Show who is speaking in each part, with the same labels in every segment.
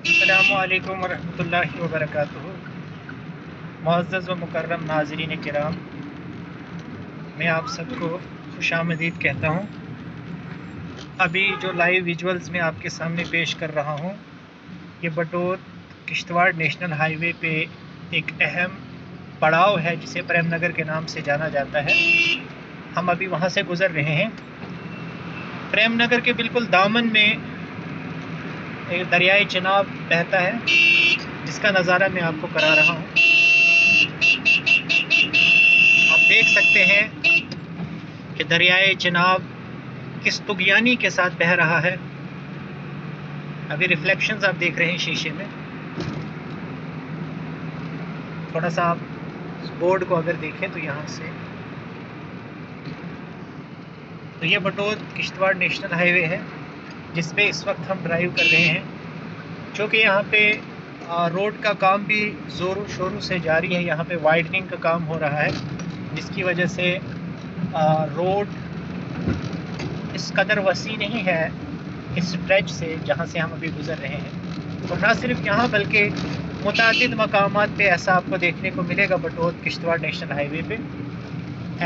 Speaker 1: अस्सलामुअलैकुम वरहमतुल्लाहि वबरकातुहू। मुअज़्ज़ज़ व मुकर्रम नाज़रीन किराम, मैं आप सबको खुशामदीद कहता हूँ। अभी जो लाइव विजुअल्स मैं आपके सामने पेश कर रहा हूँ, ये बटोत किश्तवाड़ नेशनल हाईवे पे एक अहम पड़ाव है जिसे प्रेम नगर के नाम से जाना जाता है। हम अभी वहाँ से गुज़र रहे हैं। प्रेम नगर के बिल्कुल दामन में एक दरियाए चिनाब बहता है, जिसका नज़ारा मैं आपको करा रहा हूँ। आप देख सकते हैं कि दरियाए चिनाब किस तुगयानी के साथ बह रहा है। अभी रिफ्लेक्शंस आप देख रहे हैं शीशे में। थोड़ा सा आप बोर्ड को अगर देखें तो यहाँ से तो ये बटोत किश्तवाड़ नेशनल हाईवे है जिस पे इस वक्त हम ड्राइव कर रहे हैं। चूँकि यहाँ पे रोड का काम भी ज़ोरों शोरों से जारी है। यहाँ पे वाइडनिंग का काम हो रहा है, जिसकी वजह से रोड इस कदर वसी नहीं है इस स्ट्रेच से जहाँ से हम अभी गुज़र रहे हैं। तो ना सिर्फ यहाँ बल्कि मुतादिद मकामात पे ऐसा आपको देखने को मिलेगा। बटोत किश्तवाड़ नेशनल हाईवे पे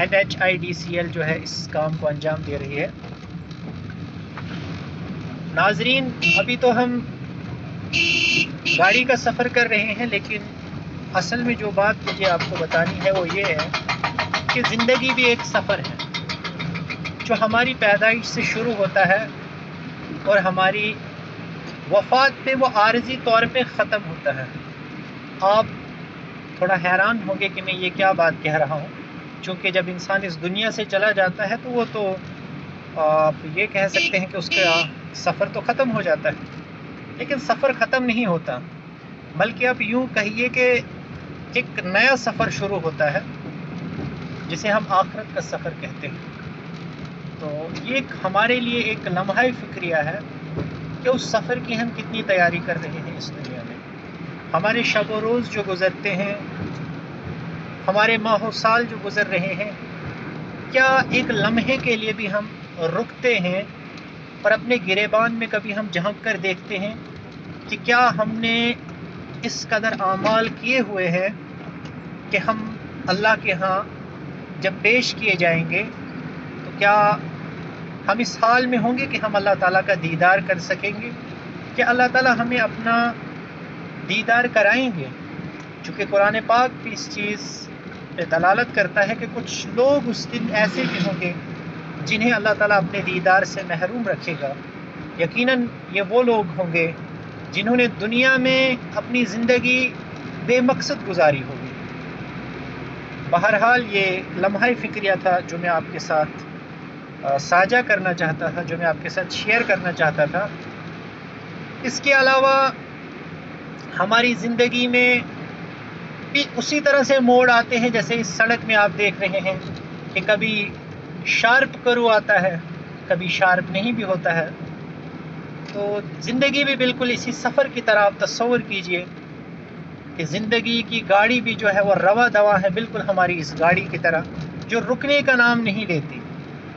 Speaker 1: NHIDCL जो है इस काम को अंजाम दे रही है। नाजरीन, अभी तो हम गाड़ी का सफ़र कर रहे हैं, लेकिन असल में जो बात मुझे आपको बतानी है वो ये है कि ज़िंदगी भी एक सफ़र है जो हमारी पैदाइश से शुरू होता है और हमारी वफ़ात पे वो आर्जी तौर पे ख़त्म होता है। आप थोड़ा हैरान होंगे कि मैं ये क्या बात कह रहा हूँ, क्योंकि जब इंसान इस दुनिया से चला जाता है तो वो तो आप ये कह सकते हैं कि उसका सफ़र तो ख़त्म हो जाता है, लेकिन सफ़र ख़त्म नहीं होता, बल्कि आप यूँ कहिए कि एक नया सफ़र शुरू होता है जिसे हम आखिरत का सफ़र कहते हैं। तो ये हमारे लिए एक लम्हा फ़िक्रिया है कि उस सफ़र की हम कितनी तैयारी कर रहे हैं इस दुनिया में। हमारे शब व रोज़ जो गुज़रते हैं, हमारे माह व साल जो गुज़र रहे हैं, क्या एक लम्हे के लिए भी हम रुकते हैं और अपने गिरेबान में कभी हम झांक कर देखते हैं कि क्या हमने इस कदर आमाल किए हुए हैं कि हम अल्लाह के यहाँ जब पेश किए जाएंगे तो क्या हम इस हाल में होंगे कि हम अल्लाह ताला का दीदार कर सकेंगे, कि अल्लाह ताला हमें अपना दीदार कराएंगे। चूँकि कुरान पाक भी इस चीज़ पे दलालत करता है कि कुछ लोग उस दिन ऐसे भी होंगे जिन्हें अल्लाह ताला अपने दीदार से महरूम रखेगा। यकीनन ये वो लोग होंगे जिन्होंने दुनिया में अपनी ज़िंदगी बेमकसद गुजारी होगी। बहरहाल ये लम्हा फ़िक्रिया था जो मैं आपके साथ साझा करना चाहता था, जो मैं आपके साथ शेयर करना चाहता था। इसके अलावा हमारी ज़िंदगी में भी उसी तरह से मोड़ आते हैं जैसे इस सड़क में आप देख रहे हैं कि कभी शार्प करू आता है, कभी शार्प नहीं भी होता है। तो ज़िंदगी भी बिल्कुल इसी सफ़र की तरह आप तस्वर कीजिए कि ज़िंदगी की गाड़ी भी जो है वो रवा दवा है, बिल्कुल हमारी इस गाड़ी की तरह जो रुकने का नाम नहीं लेती।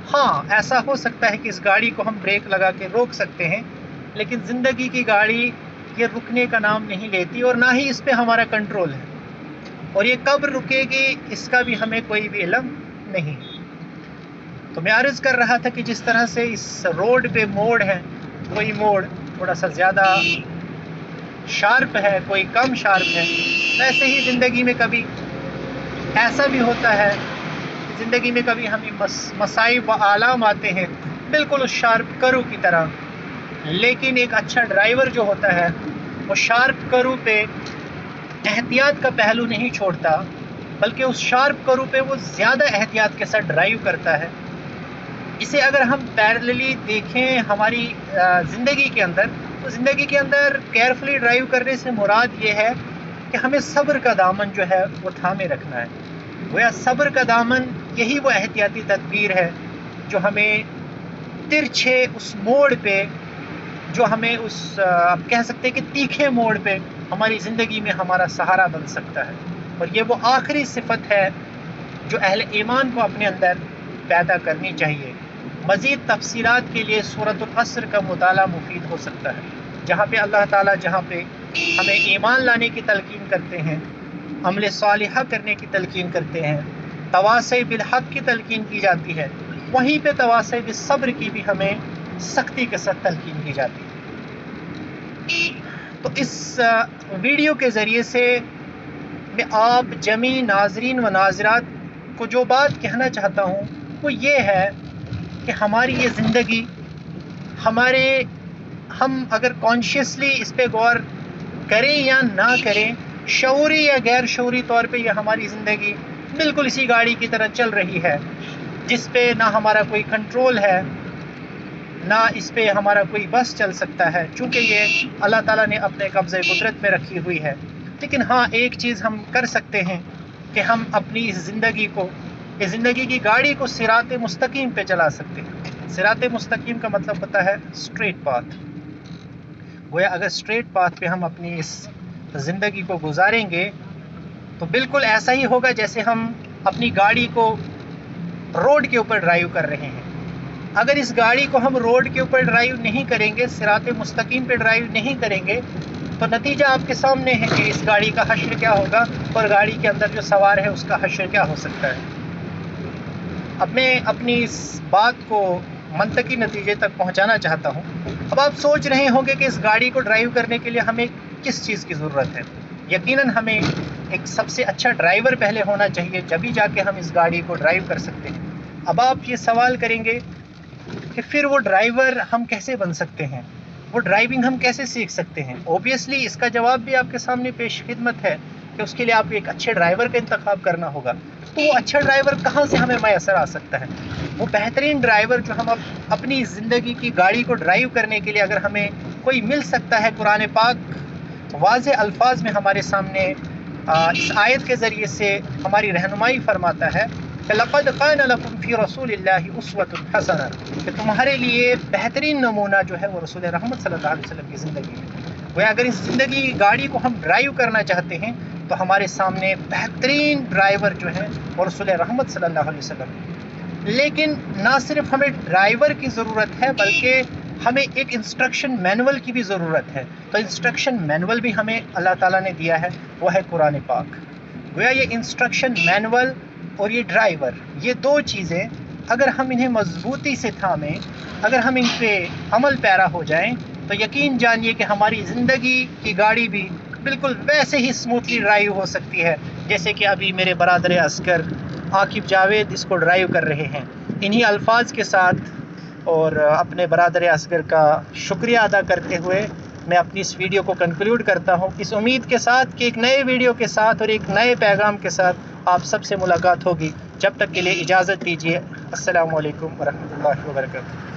Speaker 1: हाँ, ऐसा हो सकता है कि इस गाड़ी को हम ब्रेक लगा के रोक सकते हैं, लेकिन ज़िंदगी की गाड़ी ये रुकने का नाम नहीं लेती और ना ही इस पे हमारा कंट्रोल है, और ये कब रुकेगी इसका भी हमें कोई भी इल्म नहीं। तो मैं अर्ज़ कर रहा था कि जिस तरह से इस रोड पे मोड़ है, कोई मोड़ थोड़ा सा ज़्यादा शार्प है, कोई कम शार्प है, वैसे ही ज़िंदगी में कभी ऐसा भी होता है कि ज़िंदगी में कभी हमें मसाइब व आलाम आते हैं बिल्कुल उस शार्प करू की तरह। लेकिन एक अच्छा ड्राइवर जो होता है वो शार्प करू पे एहतियात का पहलू नहीं छोड़ता, बल्कि उस शार्प करू पे वो ज़्यादा एहतियात के साथ ड्राइव करता है। इसे अगर हम पैरेलली देखें हमारी ज़िंदगी के अंदर, तो ज़िंदगी के अंदर केयरफुली ड्राइव करने से मुराद ये है कि हमें सब्र का दामन जो है वो थामे रखना है। गोया सब्र का दामन यही वो एहतियाती तदबीर है जो हमें तिरछे उस मोड़ पे, जो हमें उस आप कह सकते हैं कि तीखे मोड़ पे हमारी ज़िंदगी में हमारा सहारा बन सकता है। और ये वो आखिरी सिफत है जो अहले ईमान को अपने अंदर पैदा करनी चाहिए। मज़ीद तफसीलात के लिए सूरतुल अस्र का मुताला मुफीद हो सकता है। جہاں پہ اللہ تعالیٰ ہمیں ایمان لانے کی تلقین کرتے ہیں، عمل صالحہ کرنے کی تلقین کرتے ہیں، تواصی بالحق کی تلقین کی جاتی ہے، وہیں پہ تواصی بالصبر کی بھی ہمیں سختی کے ساتھ تلقین کی جاتی ہے۔ تو اس ویڈیو کے ذریعے سے میں آپ جمیع ناظرین و ناظرات کو جو بات کہنا چاہتا ہوں وہ یہ ہے کہ ہماری یہ زندگی، ہم اگر کانشیسلی اس پہ غور کریں یا نہ کریں، شعوری یا غیر شعوری طور پہ یہ ہماری زندگی بالکل اسی گاڑی کی طرح چل رہی ہے، جس پہ نہ ہمارا کوئی کنٹرول ہے، نہ اس پہ ہمارا کوئی بس چل سکتا ہے، چونکہ یہ اللہ تعالیٰ نے اپنے قبضۂ قدرت میں رکھی ہوئی ہے۔ لیکن ہاں، ایک چیز ہم کر سکتے ہیں کہ ہم اپنی اس زندگی کی گاڑی کو صراط مستقیم پہ چلا سکتے ہیں۔ صراط مستقیم کا مطلب ہوتا ہے اسٹریٹ پاتھ۔ گویا اگر اسٹریٹ پاتھ پہ ہم اپنی اس زندگی کو گزاریں گے تو بالکل ایسا ہی ہوگا جیسے ہم اپنی گاڑی کو روڈ کے اوپر ڈرائیو کر رہے ہیں۔ اگر اس گاڑی کو ہم روڈ کے اوپر ڈرائیو نہیں کریں گے، صراط مستقیم پہ ڈرائیو نہیں کریں گے، تو نتیجہ آپ کے سامنے ہے کہ اس گاڑی کا حشر کیا ہوگا اور گاڑی کے اندر جو سوار ہے اس کا حشر کیا ہو سکتا ہے۔ اب میں اپنی اس بات کو منطقی نتیجے تک پہنچانا چاہتا ہوں۔ اب آپ سوچ رہے ہوں گے کہ اس گاڑی کو ڈرائیو کرنے کے لیے ہمیں کس چیز کی ضرورت ہے۔ یقیناً ہمیں ایک سب سے اچھا ڈرائیور پہلے ہونا چاہیے، جبھی جا کے ہم اس گاڑی کو ڈرائیو کر سکتے ہیں۔ اب آپ یہ سوال کریں گے کہ پھر وہ ڈرائیور ہم کیسے بن سکتے ہیں، وہ ڈرائیونگ ہم کیسے سیکھ سکتے ہیں؟ اوبیسلی اس کا جواب بھی آپ کے سامنے پیش خدمت ہے کہ اس کے لیے آپ کو ایک اچھے ڈرائیور کا انتخاب کرنا ہوگا۔ تو وہ اچھا ڈرائیور کہاں سے ہمیں میسر آ سکتا ہے؟ وہ بہترین ڈرائیور جو ہم اپنی زندگی کی گاڑی کو ڈرائیو کرنے کے لیے اگر ہمیں کوئی مل سکتا ہے، قرآن پاک واضح الفاظ میں ہمارے سامنے اس آیت کے ذریعے سے ہماری رہنمائی فرماتا ہے کہ لَقَدْ كَانَ لَكُمْ فِي رَسُولِ اللَّهِ أُسْوَةٌ حَسَنَةٌ، کہ تمہارے لیے بہترین نمونہ جو ہے وہ رسول رحمت صلی اللہ علیہ وسلم کی زندگی ہے۔ وہ اگر اس زندگی کی گاڑی کو ہم ڈرائیو کرنا چاہتے ہیں تو ہمارے سامنے بہترین ڈرائیور جو ہے وہ رسول رحمت صلی اللہ علیہ وسلم ہے۔ لیکن نہ صرف ہمیں ڈرائیور کی ضرورت ہے بلکہ ہمیں ایک انسٹرکشن مینول کی بھی ضرورت ہے۔ تو انسٹرکشن مینول بھی ہمیں اللہ تعالیٰ نے دیا ہے، وہ ہے قرآن پاک۔ گویا یہ انسٹرکشن مینول اور یہ ڈرائیور، یہ دو چیزیں اگر ہم انہیں مضبوطی سے تھامیں، اگر ہم ان پہ عمل پیرا ہو جائیں تو یقین جانیے کہ ہماری زندگی کی گاڑی بھی بالکل ویسے ہی اسموتھلی ڈرائیو ہو سکتی ہے جیسے کہ ابھی میرے برادر اصغر عاقب جاوید اس کو ڈرائیو کر رہے ہیں۔ انہی الفاظ کے ساتھ اور اپنے برادر اصغر کا شکریہ ادا کرتے ہوئے میں اپنی اس ویڈیو کو کنکلیوڈ کرتا ہوں، اس امید کے ساتھ کہ ایک نئے ویڈیو کے ساتھ اور ایک نئے پیغام کے ساتھ آپ سب سے ملاقات ہوگی۔ جب تک کے لیے اجازت دیجیے۔ السلام علیکم ورحمۃ اللہ وبرکاتہ۔